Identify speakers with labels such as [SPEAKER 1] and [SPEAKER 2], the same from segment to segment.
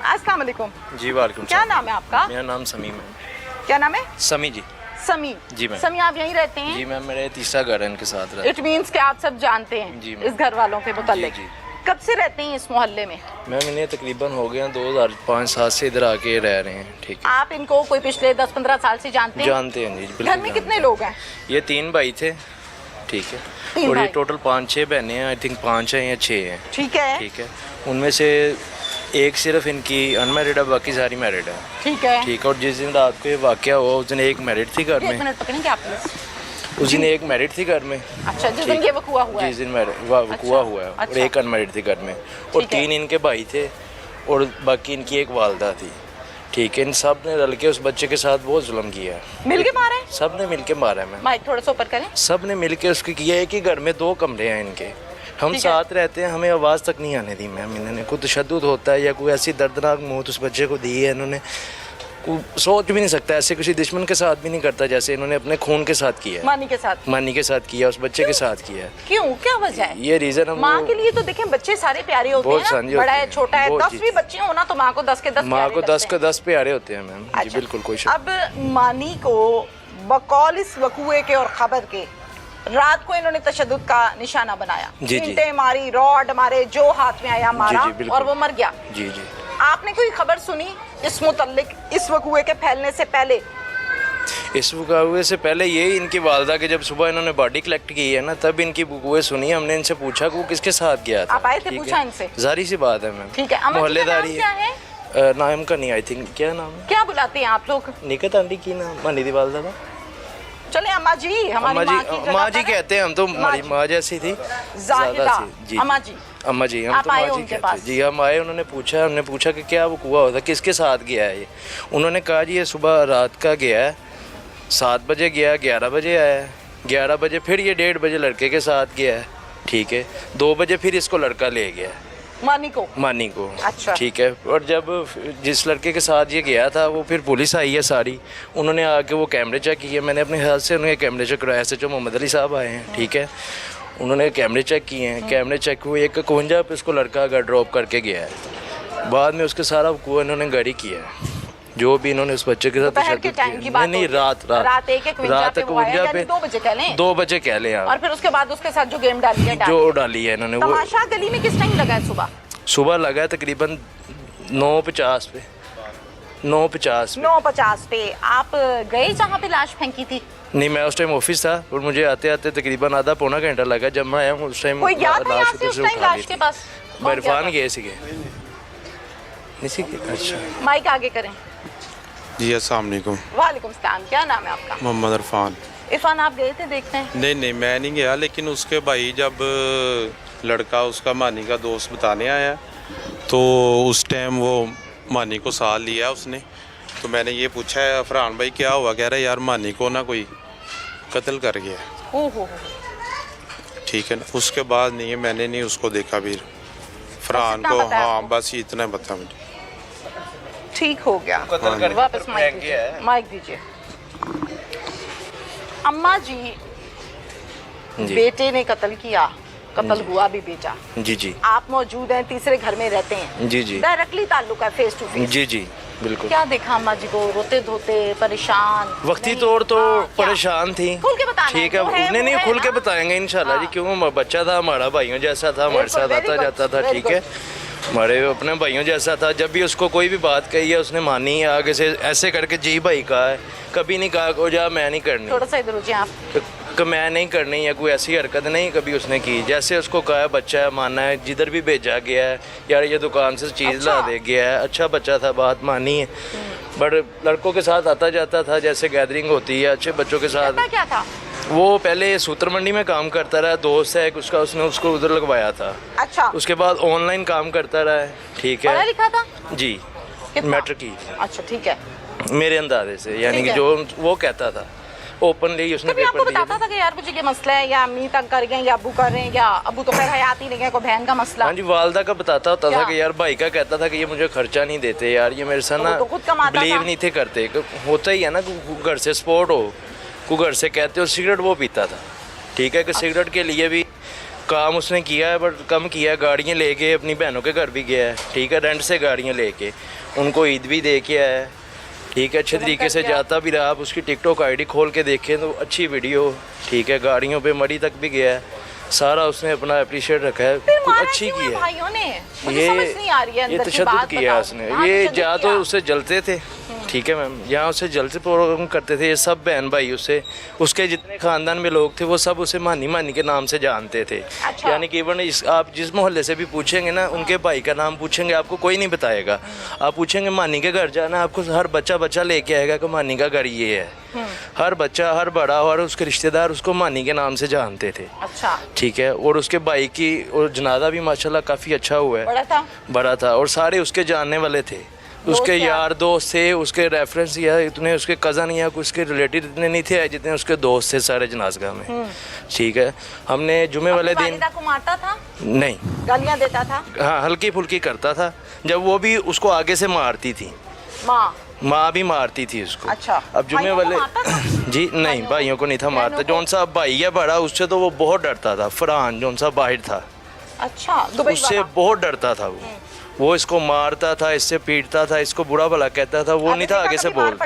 [SPEAKER 1] अस्सलाम वालेकुम।
[SPEAKER 2] जी वालेकुम।
[SPEAKER 1] क्या नाम है आपका?
[SPEAKER 2] मेरा नाम समीम है।
[SPEAKER 1] क्या नाम है?
[SPEAKER 2] समी जी।
[SPEAKER 1] समी।
[SPEAKER 2] जी मैम।
[SPEAKER 1] समी, आप यहीं रहते हैं?
[SPEAKER 2] जी मैम, मेरा तीसरा घर है इनके साथ रहता।
[SPEAKER 1] इट मीन्स कि आप सब जानते हैं
[SPEAKER 2] जी मैम।
[SPEAKER 1] इस घर वालों के मुतालिक।
[SPEAKER 2] जी, जी।
[SPEAKER 1] कब से रहते हैं इस मोहल्ले में?
[SPEAKER 2] मैम इन्हें तकरीबन हो गया 2005-7 से इधर आके रह रहे हैं। ठीक है।
[SPEAKER 1] आप इनको कोई पिछले 10-15 साल से जानते हैं?
[SPEAKER 2] जानते हैं जी, बिल्कुल।
[SPEAKER 1] घर में कितने लोग हैं?
[SPEAKER 2] ये 3 भाई थे। ठीक है।
[SPEAKER 1] तीन
[SPEAKER 2] और ये
[SPEAKER 1] भाई।
[SPEAKER 2] टोटल 5-6 बहनें हैं। आई थिंक 5 हैं या 6 हैं।
[SPEAKER 1] ठीक है।
[SPEAKER 2] ठीक है। उनमें से एक सिर्फ इनकी अनमैरिड है, बाकी सारी मैरिड है।
[SPEAKER 1] ठीक है।
[SPEAKER 2] ठीक है। और जिस दिन रात को ये वाकया हुआ उस दिन एक मैरिड थी घर
[SPEAKER 1] एक
[SPEAKER 2] में।
[SPEAKER 1] मिनट पकड़ेंगे आप प्लीज।
[SPEAKER 2] उस दिन एक मैरिड थी घर में।
[SPEAKER 1] अच्छा, जिस दिन ये वकूआ हुआ है?
[SPEAKER 2] जिस दिन वकूआ हुआ है। और
[SPEAKER 1] अच्छा।
[SPEAKER 2] एक अनमैरिड थी घर में। और
[SPEAKER 1] ठीक है।
[SPEAKER 2] 3 इनके भाई थे और बाकी इनकी एक वालदा थी। ठीक है। इन सब ने रल के उस बच्चे के साथ बहुत जुल्म किया है।
[SPEAKER 1] मिल के मारे?
[SPEAKER 2] सब ने मिल के मारा है मैम।
[SPEAKER 1] माइक थोड़ा सा ऊपर करें।
[SPEAKER 2] सब ने मिल के उसको किया है कि घर में 2 कमरे हैं इनके, हम
[SPEAKER 1] ठीक है।
[SPEAKER 2] साथ रहते हैं, हमें आवाज़ तक नहीं आने दी मैम। इन्होंने कोई तशद्दुद होता है या कोई ऐसी दर्दनाक मौत उस बच्चे को दी है इन्होंने, सोच भी नहीं सकता। ऐसे किसी दुश्मन के साथ भी नहीं करता जैसे इन्होंने अपने खून के साथ किया है।
[SPEAKER 1] मानी के साथ?
[SPEAKER 2] मानी के साथ किया, उस बच्चे के साथ किया है।
[SPEAKER 1] क्यों, क्या वजह है?
[SPEAKER 2] ये रीज़न हम
[SPEAKER 1] माँ के लिए तो देखें बच्चे सारे प्यारे होते
[SPEAKER 2] बहुत
[SPEAKER 1] हैं
[SPEAKER 2] सांझे
[SPEAKER 1] ना, बड़ा
[SPEAKER 2] होते
[SPEAKER 1] है
[SPEAKER 2] हैं।
[SPEAKER 1] छोटा है,
[SPEAKER 2] बहुत
[SPEAKER 1] 10
[SPEAKER 2] जी।
[SPEAKER 1] भी बच्चे हो ना तो माँ को 10 के 10
[SPEAKER 2] माँ को 10 के 10 प्यारे होते हैं मैम। जी
[SPEAKER 1] अच्छा।
[SPEAKER 2] बिल्कुल, कोई शक।
[SPEAKER 1] अब मानी को बकौल इस वकूए के और खबर के रात को इन्होंने तशद्दुद का निशाना बनाया,
[SPEAKER 2] जी, जी।
[SPEAKER 1] ईंटें मारी, रॉड मारे, जो हाथ में आया मारा,
[SPEAKER 2] जी, बिल्कुल।
[SPEAKER 1] और वो मर गया।
[SPEAKER 2] जी जी।
[SPEAKER 1] आपने कोई खबर सुनी इस मुतल्लिक, इस वकूए के फैलने से पहले?
[SPEAKER 2] इस वकूए से पहले ये इनकी वालदा के जब सुबह इन्होंने बॉडी कलेक्ट की है ना, तब इनकी वकूए सुनी। हमने इनसे पूछा कि वो किसके साथ गया था।
[SPEAKER 1] आप आए थे,
[SPEAKER 2] ठीक
[SPEAKER 1] पूछा
[SPEAKER 2] है?
[SPEAKER 1] इनसे?
[SPEAKER 2] जारी सी बात है मैम।
[SPEAKER 1] ठीक है। अमन जी का नाम
[SPEAKER 2] मोहल्लेदारी
[SPEAKER 1] क्या है?
[SPEAKER 2] नाम का नहीं, आई थिंक क्या नाम है,
[SPEAKER 1] क्या बुलाते हैं आप लोग?
[SPEAKER 2] निकत आंटी की नाम मानी दी वालदा का।
[SPEAKER 1] चले अम्मा जी, हमारी माँ की जगह
[SPEAKER 2] माँ जी
[SPEAKER 1] पर है।
[SPEAKER 2] कहते हैं हम तो, हमारी माँ जैसी थी
[SPEAKER 1] जाहिदा,
[SPEAKER 2] ज़्यादा सी। जी
[SPEAKER 1] अम्मा जी।
[SPEAKER 2] अम्मा जी, हम
[SPEAKER 1] आप
[SPEAKER 2] तो
[SPEAKER 1] आए
[SPEAKER 2] माँ जी
[SPEAKER 1] उनके
[SPEAKER 2] कहते
[SPEAKER 1] पास?
[SPEAKER 2] हैं। जी हम आए, उन्होंने पूछा, हमने पूछा कि क्या वो कुआ होता, किसके साथ गया है ये। उन्होंने कहा जी ये सुबह रात का गया है, 7 बजे गया, 11 बजे आया है, 11 बजे फिर ये 1:30 बजे लड़के के साथ गया है। ठीक है। 2 बजे फिर इसको लड़का ले गया
[SPEAKER 1] मानी को?
[SPEAKER 2] मानी को।
[SPEAKER 1] अच्छा।
[SPEAKER 2] ठीक है। और जब जिस लड़के के साथ ये गया था वो फिर पुलिस आई है सारी, उन्होंने आके वो कैमरे चेक किए। मैंने अपने हाथ से उन्हें कैमरे चेक कराया, SHO मोहम्मद अली साहब आए हैं। ठीक है। उन्होंने कैमरे चेक किए हैं। कैमरे चेक हुए, एक 51 पे उसको लड़का अगर ड्रॉप करके गया है। बाद में उसके सारा वकूआ इन्होंने गाड़ी किया है, जो भी इन्होंने उस बच्चे के साथ
[SPEAKER 1] दोपहर के टाइम की बात?
[SPEAKER 2] नहीं, रात
[SPEAKER 1] 1:51 पे वो आया, यानी 2 बजे कह लें।
[SPEAKER 2] 2 बजे कह लें आप।
[SPEAKER 1] और फिर उसके बाद उसके साथ जो गेम डाली है,
[SPEAKER 2] जो डाली है इन्होंने, वो
[SPEAKER 1] तमाशा गली में किस टाइम लगा है?
[SPEAKER 2] सुबह लगा है तकरीबन 9:50 पे। 9:50
[SPEAKER 1] पे आप गए जहाँ पे लाश फेंकी थी?
[SPEAKER 2] नहीं, मैं उस टाइम ऑफिस था और मुझे आते आते तकरीबन आधा पौना घंटा लगा। जब मैं आया हूँ उस टाइम
[SPEAKER 1] कोई गया था यहाँ से
[SPEAKER 2] उधर
[SPEAKER 1] उस टाइम
[SPEAKER 2] उठा ली
[SPEAKER 1] लाश के
[SPEAKER 2] थी।
[SPEAKER 1] पास? कौन गया
[SPEAKER 2] इरफान
[SPEAKER 1] था?
[SPEAKER 2] गए सीगे। अच्छा।
[SPEAKER 1] माइक आगे करें।
[SPEAKER 3] जी अस्सलाम वालेकुम।
[SPEAKER 1] वालेकुम सलाम। क्या नाम है आपका?
[SPEAKER 3] मोहम्मद इरफान।
[SPEAKER 1] इरफान, आप गए थे देखने?
[SPEAKER 3] नहीं नहीं, मैं नहीं गया, लेकिन उसके भाई जब लड़का उसका मानी का दोस्त बताने आया तो उस टाइम वो मानी को साथ लिया उसने। तो मैंने ये पूछा है फरहान भाई क्या हुआ, कह रहा है यार मानी को ना कोई कत्ल कर गया।
[SPEAKER 1] हो।
[SPEAKER 3] ठीक है ना। उसके बाद नहीं है, मैंने नहीं उसको देखा भी फरहान
[SPEAKER 1] इतना
[SPEAKER 3] को।
[SPEAKER 1] पता है
[SPEAKER 3] हाँ
[SPEAKER 1] आपको?
[SPEAKER 3] बस इतना बता मुझे।
[SPEAKER 1] ठीक हो गया। वापस माइक दीजिए, माइक दीजिए। अम्मा जी,
[SPEAKER 2] जी
[SPEAKER 1] बेटे ने कत्ल किया, कत्ल हुआ भी बेटा।
[SPEAKER 2] जी जी
[SPEAKER 1] आप मौजूद हैं, तीसरे घर में रहते हैं।
[SPEAKER 2] जी जी
[SPEAKER 1] डायरेक्टली ताल्लुक है, फेस टू फेस।
[SPEAKER 2] जी जी बिल्कुल।
[SPEAKER 1] क्या देखा अम्मा जी को? रोते धोते, परेशान?
[SPEAKER 2] वक्ती
[SPEAKER 1] नहीं,
[SPEAKER 2] तौर तो
[SPEAKER 1] हाँ, क्या?
[SPEAKER 2] परेशान थी।
[SPEAKER 1] खुल के बताना
[SPEAKER 2] ठीक
[SPEAKER 1] है,
[SPEAKER 2] है।
[SPEAKER 1] जो है
[SPEAKER 2] नहीं
[SPEAKER 1] वो
[SPEAKER 2] नहीं,
[SPEAKER 1] है
[SPEAKER 2] खुल के
[SPEAKER 1] ना?
[SPEAKER 2] बताएंगे इंशाल्लाह जी।
[SPEAKER 1] हाँ।
[SPEAKER 2] क्यों, बच्चा था हमारा, भाइयों जैसा था, हमारे साथ
[SPEAKER 1] बिल्कुल,
[SPEAKER 2] आता
[SPEAKER 1] very
[SPEAKER 2] जाता था।
[SPEAKER 1] good,
[SPEAKER 2] ठीक है। हमारे अपने भाइयों जैसा था। जब भी उसको कोई भी बात कही है उसने मानी है, आगे से ऐसे करके जी भाई कहा है, कभी नहीं कहा को जा मैं नहीं करनी,
[SPEAKER 1] थोड़ा सा इधर हो जाए आप।
[SPEAKER 2] कि मैं नहीं करनी, या कोई ऐसी हरकत नहीं कभी उसने की। जैसे उसको कहा है बच्चा है, माना है, जिधर भी भेजा गया है यार ये दुकान से चीज़ ला दे गया है, अच्छा बच्चा था, बात मानी है। बट लड़कों के साथ आता जाता था, जैसे गैदरिंग होती है अच्छे बच्चों के साथ।
[SPEAKER 1] करता क्या था?
[SPEAKER 2] वो पहले सूत्र मंडी में काम करता रहा, दोस्त है उसका, उसने उसको उधर लगवाया था।
[SPEAKER 1] अच्छा।
[SPEAKER 2] उसके बाद ऑनलाइन काम करता रहा है। ठीक
[SPEAKER 1] पढ़ा
[SPEAKER 2] है
[SPEAKER 1] लिखा था?
[SPEAKER 2] जी,
[SPEAKER 1] कितना?
[SPEAKER 2] मैट्रिक की
[SPEAKER 1] अच्छा, ठीक है।
[SPEAKER 2] मेरे अंदाजे से, यानी
[SPEAKER 1] ठीक
[SPEAKER 2] कि
[SPEAKER 1] है।
[SPEAKER 2] जो वो कहता था ओपनली उसने
[SPEAKER 1] कभी आपको
[SPEAKER 2] पेपर दिया
[SPEAKER 1] बताता था कि यार मुझे ये मसला है, या अम्मी तंग कर गए, या अबू कर रहे हैं, या अबू तो खैर हयात ही नहीं है, कोई बहन का मसला?
[SPEAKER 2] हाँ जी, वालदा का बताता होता
[SPEAKER 1] क्या?
[SPEAKER 2] था कि यार भाई का कहता था कि ये मुझे खर्चा नहीं देते यार, ये मेरे साथ
[SPEAKER 1] तो
[SPEAKER 2] ना
[SPEAKER 1] वो तो खुद कमाता
[SPEAKER 2] बिलीव
[SPEAKER 1] था।
[SPEAKER 2] नहीं थे करते। होता ही है ना, घर से सपोर्ट हो, को घर से कहते हो। सिगरेट वो पीता था। ठीक है। कि सिगरेट के लिए भी काम उसने किया है बट कम किया है। गाड़ियाँ लेके अपनी बहनों के घर भी गया है, ठीक है, रेंट से गाड़ियाँ लेके उनको ईद भी दे के आया है, ठीक है, अच्छे तरीके से जाता भी रहा। आप उसकी टिकटॉक आईडी खोल के देखें तो अच्छी वीडियो, ठीक है, गाड़ियों पे मरी तक भी गया है, सारा उसने अपना अप्रिशिएट रखा है, अच्छी की है।
[SPEAKER 1] भाइयों ने मुझे समझ नहीं आ रही है,
[SPEAKER 2] ये
[SPEAKER 1] अंदर की
[SPEAKER 2] तशद्दुद
[SPEAKER 1] बात
[SPEAKER 2] किया
[SPEAKER 1] बताओ।
[SPEAKER 2] उसने।
[SPEAKER 1] हाँ,
[SPEAKER 2] ये
[SPEAKER 1] तशद्दुद
[SPEAKER 2] या तो
[SPEAKER 1] किया।
[SPEAKER 2] उससे जलते थे, ठीक है मैम, यहाँ उससे जलते प्रोग्राम करते थे। ये सब बहन भाई उससे, उसके जितने ख़ानदान में लोग थे वो सब उसे मानी मानी के नाम से जानते थे।
[SPEAKER 1] अच्छा।
[SPEAKER 2] यानी कि इवन आप जिस मोहल्ले से भी पूछेंगे ना, उनके भाई का नाम पूछेंगे आपको कोई नहीं बताएगा। आप पूछेंगे मानी के घर जाना, आपको हर बच्चा लेके आएगा कि मानी का घर ये है। हर बच्चा, हर बड़ा और उसके रिश्तेदार उसको मानी के नाम से जानते थे।
[SPEAKER 1] अच्छा,
[SPEAKER 2] ठीक है। और उसके भाई की और जनाजा भी माशाल्लाह काफ़ी अच्छा हुआ है, बड़ा था और सारे उसके जानने वाले थे, उसके यार दोस्त थे, उसके रेफरेंस या इतने उसके कज़न या उसके रिलेटिव इतने नहीं थे जितने उसके दोस्त थे सारे जनाजगा में। ठीक है। हमने जुमे वाले दिन
[SPEAKER 1] वालिदा को मारता था?
[SPEAKER 2] नहीं,
[SPEAKER 1] गालियां देता था?
[SPEAKER 2] हाँ, हल्की फुल्की करता था। जब वो भी उसको आगे से मारती थी, माँ भी मारती थी उसको।
[SPEAKER 1] अच्छा।
[SPEAKER 2] अब जुमे वाले जी नहीं, भाइयों को नहीं था मारता। जौन सा भाई है बड़ा, उससे तो वो बहुत डरता था। फरहान जौन सा बाहर था,
[SPEAKER 1] अच्छा,
[SPEAKER 2] उससे बहुत डरता था वो इसको मारता था, इससे पीटता था, इसको बुरा भला कहता था। वो नहीं था आगे से बोलता।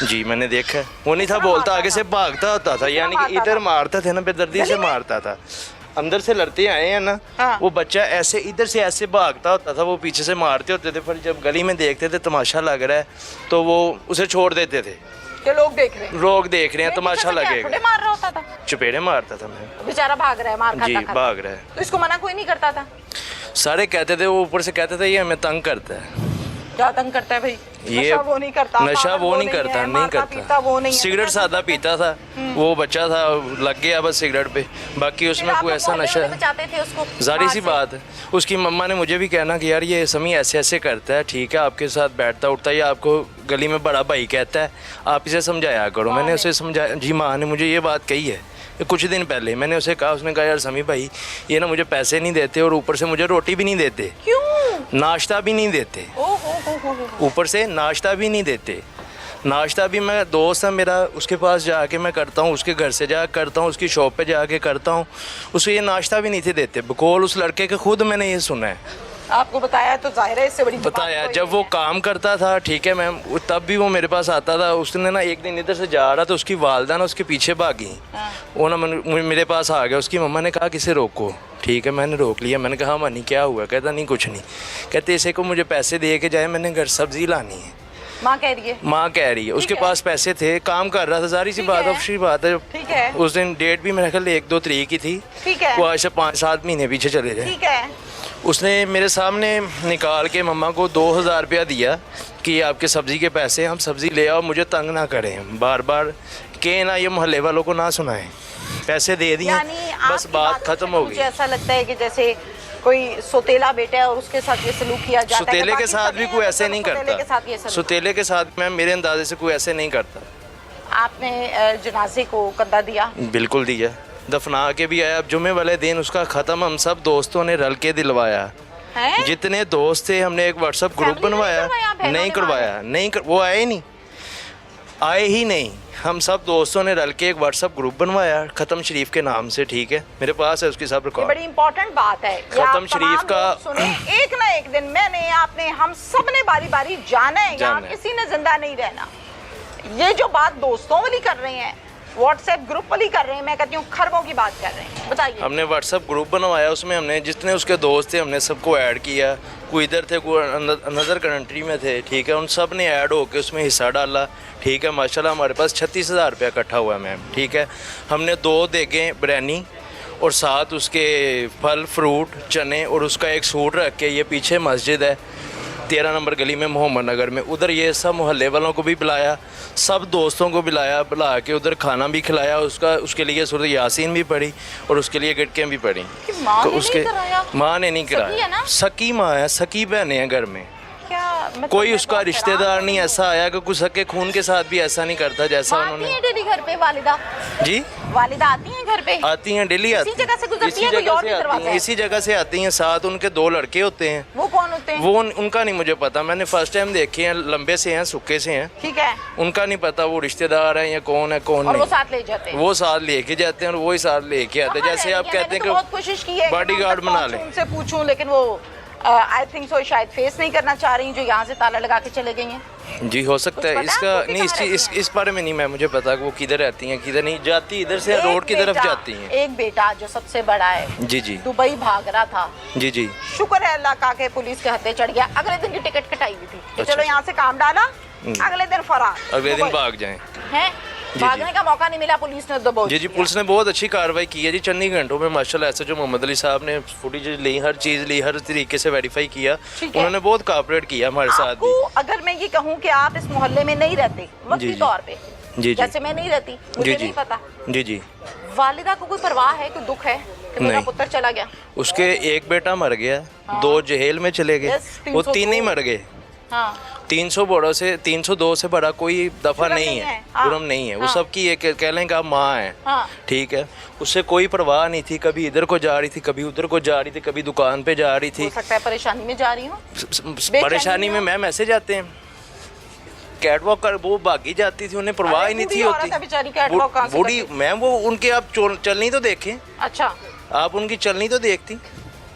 [SPEAKER 2] जी मैंने देखा है, वो नहीं था बोलता, आगे से भागता होता था। यानी कि इधर मारता था ना, बेदर्दी से मारता था। अंदर से लड़ते आए हैं ना, वो बच्चा ऐसे इधर से ऐसे भागता होता था, वो पीछे से मारते होते थे। फिर जब गली में देखते थे तमाशा लग रहा है तो वो उसे छोड़ देते थे
[SPEAKER 1] कि लोग देख रहे हैं,
[SPEAKER 2] तमाशा लगेगा।
[SPEAKER 1] मार रहा होता था,
[SPEAKER 2] चपेड़े मारता था मैं।
[SPEAKER 1] बेचारा भाग रहा है, मार खाता
[SPEAKER 2] जी भाग रहा है।
[SPEAKER 1] तो इसको मना कोई नहीं करता था?
[SPEAKER 2] सारे कहते थे, वो ऊपर से कहते थे ये हमें तंग करता है।
[SPEAKER 1] क्या तंग करता है भाई?
[SPEAKER 2] ये
[SPEAKER 1] नशा वो नहीं करता,
[SPEAKER 2] नशा वो नहीं करता, नहीं करता। सिगरेट सादा पीता था, वो बच्चा था, लग गया बस सिगरेट पे, बाकी उसमें कोई ऐसा नशा। जारी सी बात है। उसकी मम्मा ने मुझे भी कहना कि यार ये समी ऐसे ऐसे करता है, ठीक है, आपके साथ बैठता उठता है या आपको गली में बड़ा भाई कहता है, आप इसे समझाया करो। मैंने उसे समझाया। जी माँ ने मुझे ये बात कही है कुछ दिन पहले। मैंने उसे कहा, उसने कहा यार समी भाई ये ना मुझे पैसे नहीं देते और ऊपर से मुझे रोटी भी नहीं देते।
[SPEAKER 1] क्यों?
[SPEAKER 2] नाश्ता भी नहीं देते, ऊपर से नाश्ता भी नहीं देते। नाश्ता भी मैं, दोस्त है मेरा, उसके पास जाके मैं करता हूँ, उसके घर से जा करता हूँ, उसकी शॉप पे जाके करता हूँ, उसे ये नाश्ता भी नहीं थे देते। बकौल उस लड़के के खुद मैंने ये सुना है।
[SPEAKER 1] आपको बताया तो जाहिर है इससे बड़ी
[SPEAKER 2] बताया। जब वो काम करता था, ठीक है मैम, तब भी वो मेरे पास आता था। उसने ना एक दिन इधर से जा रहा था, उसकी वालदा ना उसके पीछे भागी। वो ना मेरे पास आ गया। उसकी मम्मा ने कहा किसे रोको, ठीक है, मैंने रोक लिया। मैंने कहा मानी क्या हुआ? कहता नहीं कुछ नहीं। कहते इसे को मुझे पैसे दे के जाए, मैंने घर सब्जी लानी है।
[SPEAKER 1] माँ कह रही है
[SPEAKER 2] उसके पास पैसे थे, काम कर रहा था, सारी सी बात अच्छी बात है।
[SPEAKER 1] ठीक है।
[SPEAKER 2] उस दिन डेट भी मेरे ख्याल 1-2 तारीख की थी।
[SPEAKER 1] ठीक है।
[SPEAKER 2] वो आज से 5-7 महीने पीछे चले गए।
[SPEAKER 1] ठीक है।
[SPEAKER 2] उसने मेरे सामने निकाल के मम्मा को 2000 रुपया दिया कि ये आपके सब्ज़ी के पैसे, हम सब्ज़ी ले आओ, मुझे तंग ना करें, बार बार के ना ये मोहल्ले वालों को ना सुनाएं। पैसे दे दिए, बस बात खत्म हो गई।
[SPEAKER 1] मुझे ऐसा लगता है कि जैसे कोई सोतेला बेटा है और उसके साथ ये सलूक किया जाता है।
[SPEAKER 2] सोतेले के साथ भी कोई ऐसे नहीं करता। सोतेले के साथ मैम मेरे अंदाजे से कोई ऐसे नहीं करता।
[SPEAKER 1] आपने जनाजे को कंधा दिया?
[SPEAKER 2] बिल्कुल दिया, दफना के भी आया। अब जुमे वाले दिन उसका ख़त्म हम सब दोस्तों ने रल के दिलवाया
[SPEAKER 1] है? जितने
[SPEAKER 2] दोस्त थे हमने एक व्हाट्सएप ग्रुप बनवाया। नहीं करवाया, वो आए नहीं, आए ही नहीं। हम सब दोस्तों ने रल के एक व्हाट्सएप ग्रुप बनवाया ख़त्म शरीफ के नाम से। ठीक है, मेरे पास है उसकी सब रिकॉर्ड।
[SPEAKER 1] बड़ी इंपॉर्टेंट बात है।
[SPEAKER 2] ख़त्म शरीफ का
[SPEAKER 1] एक ना एक दिन मैंने, आपने, हम सब ने बारी बारी जाना है, यहाँ किसी ने जिंदा नहीं रहना। ये जो बात दोस्तों वाली कर रहे हैं, व्हाट्सएप ग्रुप वाली कर रहे हैं, मैं कहती हूँ खरबों की बात कर रहे हैं। बताइए।
[SPEAKER 2] हमने व्हाट्सएप ग्रुप बनवाया, उसमें हमने जितने उसके दोस्त थे हमने सबको ऐड किया। कोई इधर थे, कोई अनदर कंट्री में थे, ठीक है, उन सब ने ऐड होकर उसमें हिस्सा डाला। ठीक है, माशाल्लाह हमारे पास 36,000 रुपया इकट्ठा हुआ है मैम। ठीक है, हमने 2 देगे बिरयानी और साथ उसके फल फ्रूट चने और उसका एक सूट रख के, ये पीछे मस्जिद है 13 नंबर गली में मोहम्मद नगर में, उधर ये सब मोहल्ले वालों को भी बुलाया, सब दोस्तों को बुला के उधर खाना भी खिलाया। उसके लिए सूरत यासीन भी पढ़ी और उसके लिए गिटकें भी पढ़ी। उसके माँ ने नहीं कराया। सकी माँ है, सकी बहनें हैं घर में।
[SPEAKER 1] मतलब
[SPEAKER 2] कोई उसका रिश्तेदार नहीं ऐसा आया कि कुछ सके खून के साथ भी ऐसा नहीं करता जैसा उन्होंने।
[SPEAKER 1] घर पे वालिदा जी वालिदा आती हैं घर पे?
[SPEAKER 2] आती हैं, डेली आती
[SPEAKER 1] इसी जगह से गुजरती
[SPEAKER 2] इसी
[SPEAKER 1] हैं, कोई
[SPEAKER 2] जगह
[SPEAKER 1] और
[SPEAKER 2] से
[SPEAKER 1] भी
[SPEAKER 2] आती
[SPEAKER 1] दरवाजा
[SPEAKER 2] हैं,
[SPEAKER 1] है?
[SPEAKER 2] इसी जगह से आती हैं। साथ उनके 2 लड़के होते हैं।
[SPEAKER 1] वो कौन होते हैं?
[SPEAKER 2] वो उनका नहीं मुझे पता, मैंने फर्स्ट टाइम देखे हैं, लंबे से हैं, सूखे से हैं,
[SPEAKER 1] ठीक है।
[SPEAKER 2] उनका नहीं पता वो रिश्तेदार हैं या कौन है कौन
[SPEAKER 1] और वो
[SPEAKER 2] नहीं।
[SPEAKER 1] साथ ले जाते हैं?
[SPEAKER 2] वो साथ लेके जाते हैं और वही साथ लेके आते हैं।
[SPEAKER 1] कहाँ
[SPEAKER 2] जैसे
[SPEAKER 1] रह
[SPEAKER 2] आप
[SPEAKER 1] रही हैं?
[SPEAKER 2] कहते हैं
[SPEAKER 1] मैंने तो बहुत कोशिश की है
[SPEAKER 2] कि बॉडीगार्ड बना लें।
[SPEAKER 1] उनसे पूछूं, लेकिन वो आई थिंक सो शायद फेस नहीं करना चाह रही, जो यहाँ से ताला लगा के चले गई हैं।
[SPEAKER 2] जी हो सकता
[SPEAKER 1] कुछ
[SPEAKER 2] है।
[SPEAKER 1] पता है
[SPEAKER 2] इसका
[SPEAKER 1] आपको कि
[SPEAKER 2] नहीं,
[SPEAKER 1] कहाँ रहती
[SPEAKER 2] इस बारे में नहीं मैं मुझे पता कि वो किधर रहती हैं किधर नहीं जाती। इधर से
[SPEAKER 1] एक
[SPEAKER 2] रोड की तरफ
[SPEAKER 1] बेटा-
[SPEAKER 2] जाती हैं।
[SPEAKER 1] एक बेटा जो सबसे बड़ा है,
[SPEAKER 2] जी जी
[SPEAKER 1] दुबई भाग रहा था।
[SPEAKER 2] जी जी।
[SPEAKER 1] शुक्र है अल्लाह का के पुलिस के हत्थे चढ़ गया। अगले दिन की टिकट कटाई हुई थी कि
[SPEAKER 2] अच्छा।
[SPEAKER 1] चलो यहाँ से काम डाला, अगले दिन फरार।
[SPEAKER 2] अगले दिन
[SPEAKER 1] दुबई।
[SPEAKER 2] भाग जाएं।
[SPEAKER 1] हैं?
[SPEAKER 2] जी।
[SPEAKER 1] भागने का मौका नहीं मिला, पुलिस ने दबोच
[SPEAKER 2] जी जी,
[SPEAKER 1] दिया।
[SPEAKER 2] पुलिस ने बहुत अच्छी कार्रवाई की है जी। चंद ही घंटों में माशाल्लाह एसएचओ मोहम्मद अली साहब ने फुटेज ली, हर चीज़ ली, हर तरीके से वेरीफाई किया।
[SPEAKER 1] ठीक है।
[SPEAKER 2] उन्होंने बहुत कोऑपरेट किया हमारे साथ
[SPEAKER 1] आपको
[SPEAKER 2] भी।
[SPEAKER 1] अगर मैं ये कहूँ कि आप इस मोहल्ले में नहीं रहते वक्ती
[SPEAKER 2] जी, जी।
[SPEAKER 1] तौर पे,
[SPEAKER 2] जी जी
[SPEAKER 1] जैसे मैं नहीं रहती, मुझे
[SPEAKER 2] जी
[SPEAKER 1] नहीं
[SPEAKER 2] जी
[SPEAKER 1] पता,
[SPEAKER 2] जी जी।
[SPEAKER 1] वालिदा को कोई परवाह है, कोई दुख है कि मेरा
[SPEAKER 2] नहीं।
[SPEAKER 1] पुत्र चला गया?
[SPEAKER 2] उसके एक बेटा मर गया, 2 जेल में चले गए,
[SPEAKER 1] Yes,
[SPEAKER 2] वो
[SPEAKER 1] 302
[SPEAKER 2] तीन ही मर गए।
[SPEAKER 1] हाँ
[SPEAKER 2] 302 से बड़ा कोई दफा
[SPEAKER 1] जुर्म
[SPEAKER 2] नहीं
[SPEAKER 1] नहीं
[SPEAKER 2] है,
[SPEAKER 1] है, हाँ।
[SPEAKER 2] जुर्म नहीं है। वो
[SPEAKER 1] हाँ।
[SPEAKER 2] सबकी एक कह लें कि आप माँ है,
[SPEAKER 1] हाँ।
[SPEAKER 2] ठीक है। उससे कोई परवाह नहीं थी, कभी इधर को जा रही थी, कभी उधर को जा रही थी, कभी दुकान पे जा रही थी।
[SPEAKER 1] हो सकता है परेशानी में जा रही हूँ।
[SPEAKER 2] परेशानी में मैम ऐसे जाते हैं, कैटवॉक कर वो भागी जाती थी, उन्हें परवाह ही नहीं थी
[SPEAKER 1] बूढ़ी औरत है बेचारी, catwalk कहाँ से
[SPEAKER 2] बूढ़ी
[SPEAKER 1] करती?
[SPEAKER 2] मैम वो उनके आप चलनी तो देखें,
[SPEAKER 1] अच्छा,
[SPEAKER 2] आप उनकी चलनी तो देखती।